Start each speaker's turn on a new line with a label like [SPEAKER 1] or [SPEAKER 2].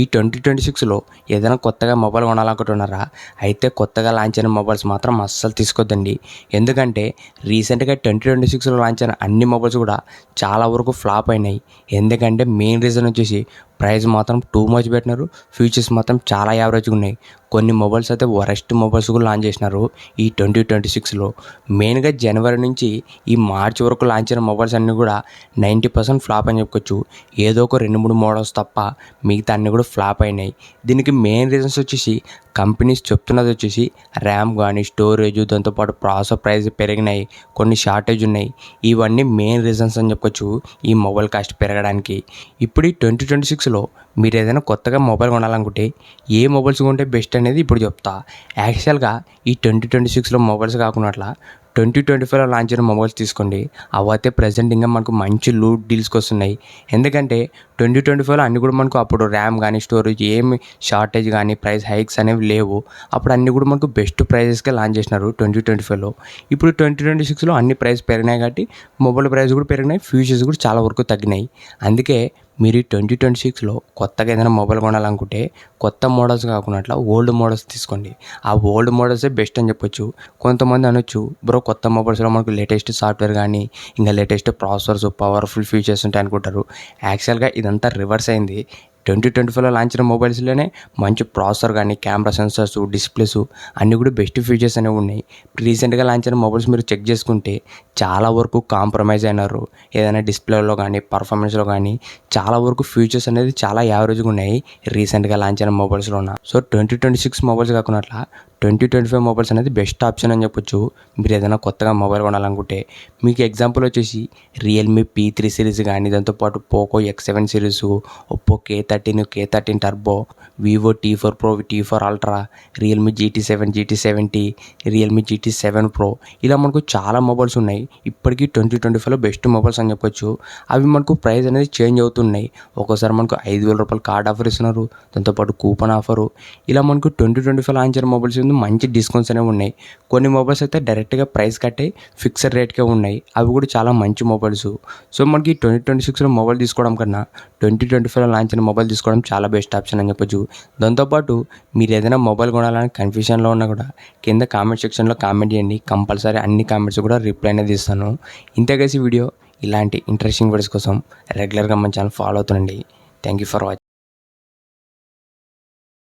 [SPEAKER 1] ఈ 2026లో ఏదైనా కొత్తగా మొబైల్ కొనాలనుకుంటున్నారా? అయితే కొత్తగా లాంచ్ అయిన మొబైల్స్ మాత్రం అస్సలు తీసుకోవద్దండి. ఎందుకంటే రీసెంట్‌గా 2026లో లాంచ్ అయిన అన్ని మొబైల్స్ కూడా చాలా వరకు ఫ్లాప్ అయినాయి. ఎందుకంటే మెయిన్ రీజన్ వచ్చేసి ప్రైస్ మాత్రం టూ మచ్ పెట్టినారు. ఫీచర్స్ మాత్రం చాలా యావరేజ్‌గా ఉన్నాయి. కొన్ని మొబైల్స్ అయితే వరస్ట్ మొబైల్స్ కూడా లాంచ్ చేసినారు ఈ 2026లో. మెయిన్‌గా జనవరి నుంచి ఈ మార్చ్ వరకు లాంచ్ అయిన మొబైల్స్ అన్నీ కూడా 90% ఫ్లాప్ అని చెప్పుకోవచ్చు. ఏదో ఒక 2-3 మోడల్స్ తప్ప మిగతా అన్నీ కూడా ఫ్లాప్ అయినాయి. దీనికి మెయిన్ రీజన్స్ వచ్చేసి కంపెనీస్ చెప్తున్నది వచ్చేసి ర్యామ్ కానీ, స్టోరేజ్, దాంతోపాటు ప్రాసెసర్ ప్రైస్ పెరిగినాయి, కొన్ని షార్టేజ్ ఉన్నాయి. ఇవన్నీ మెయిన్ రీజన్స్ అని చెప్పుకోవచ్చు ఈ మొబైల్ కాస్ట్ పెరగడానికి. ఇప్పుడు ఈ 2026లో మీరు ఏదైనా కొత్తగా మొబైల్ కొనాలనుకుంటే ఏ మొబైల్స్ కొంటే బెస్ట్ అనేది ఇప్పుడు చెప్తా. యాక్చువల్గా ఈ 2026లో మొబైల్స్ కాకుండా 2025లో లాంచ్ అయిన మొబైల్స్ తీసుకోండి. అవైతే ప్రజెంట్ ఇంకా మనకు మంచి లూట్ డీల్స్కి వస్తున్నాయి. ఎందుకంటే 2025లో అన్నీ కూడా మనకు అప్పుడు ర్యామ్ కానీ, స్టోరేజ్ ఏమి షార్టేజ్ కానీ, ప్రైస్ హైక్స్ అనేవి లేవు. అప్పుడు అన్నీ కూడా మనకు బెస్ట్ ప్రైజెస్కే లాంచ్ చేసినారు 2025లో. ఇప్పుడు 2026లో అన్ని ప్రైస్ పెరిగినాయి కాబట్టి మొబైల్ ప్రైస్ కూడా పెరిగినాయి, ఫీచర్స్ కూడా చాలా వరకు తగ్గినాయి. అందుకే మీరు ఈ 2026లో కొత్తగా ఏదైనా మొబైల్ కొనాలనుకుంటే కొత్త మోడల్స్ కాకుండా ఓల్డ్ మోడల్స్ తీసుకోండి. ఆ ఓల్డ్ మోడల్సే బెస్ట్ అని చెప్పొచ్చు. కొంతమంది అనొచ్చు, బ్రో కొత్త మొబైల్స్లో మనకు లేటెస్ట్ సాఫ్ట్వేర్ కానీ, ఇంకా లేటెస్ట్ ప్రాసెసర్స్, పవర్ఫుల్ ఫీచర్స్ ఉంటాయి అనుకుంటారు. యాక్చువల్గా ఇదంతా రివర్స్ అయింది. 2025లో లాంచ్ అయిన మొబైల్స్లోనే మంచి ప్రాసెసర్ కానీ, కెమెరా సెన్సర్స్, డిస్ప్లేస్ అన్నీ కూడా బెస్ట్ ఫీచర్స్ అనేవి ఉన్నాయి. రీసెంట్గా లాంచ్ అయిన మొబైల్స్ మీరు చెక్ చేసుకుంటే చాలా వరకు కాంప్రమైజ్ అయినారు. ఏదైనా డిస్ప్లేలో కానీ, పర్ఫార్మెన్స్లో కానీ చాలా వరకు ఫీచర్స్ అనేది చాలా యావరేజ్గా ఉన్నాయి రీసెంట్గా లాంచ్ అయిన మొబైల్స్లోన. సో 2026 మొబైల్స్ కాకుండా 2025 మొబైల్స్ అనేది బెస్ట్ ఆప్షన్ అని చెప్పొచ్చు మీరు ఏదైనా కొత్తగా మొబైల్ కొనాలనుకుంటే. మీకు ఎగ్జాంపుల్ వచ్చేసి రియల్మీ P3 సిరీస్ కానీ, దాంతోపాటు Poco X7 series, Oppo K13 turbo, Vivo T4 Pro, T4 ultra, Realme GT7, GT70, Realme GT7 Pro ఇలా మనకు చాలా మొబైల్స్ ఉన్నాయి. ఇప్పటికీ 2025లో బెస్ట్ మొబైల్స్ అని చెప్పొచ్చు. అవి మనకు ప్రైస్ అనేది చేంజ్ అవుతున్నాయి. ఒక్కోసారి మనకు 5,000 రూపాయలు కార్డ్ ఆఫర్ ఇస్తున్నారు, దాంతోపాటు కూపన్ ఆఫరు. ఇలా మనకు 2025 లాంచ్ అయిన మొబైల్స్ మంచి డిస్కౌంట్స్ అనేవి ఉన్నాయి. కొన్ని మొబైల్స్ అయితే డైరెక్ట్గా ప్రైస్ కట్టే ఫిక్స్డ్ రేట్కే ఉన్నాయి. అవి కూడా చాలా మంచి మొబైల్స్. సో మనకి 2026లో మొబైల్ తీసుకోవడం కన్నా 2025లో లాంచ్ అయిన మొబైల్ తీసుకోవడం చాలా బెస్ట్ ఆప్షన్ అని చెప్పొచ్చు. దాంతోపాటు మీరు ఏదైనా మొబైల్ కొనాలని కన్ఫ్యూషన్లో ఉన్నా కూడా కింద కామెంట్ సెక్షన్లో కామెంట్ చేయండి. కంపల్సరీ అన్ని కామెంట్స్ కూడా రిప్లై అనేది ఇస్తాను. ఇంతకేసి వీడియో ఇలాంటి ఇంట్రెస్టింగ్ వీడియోస్ కోసం రెగ్యులర్గా మన ఛానల్ ఫాలో అవుతుండండి. Thank you for watching.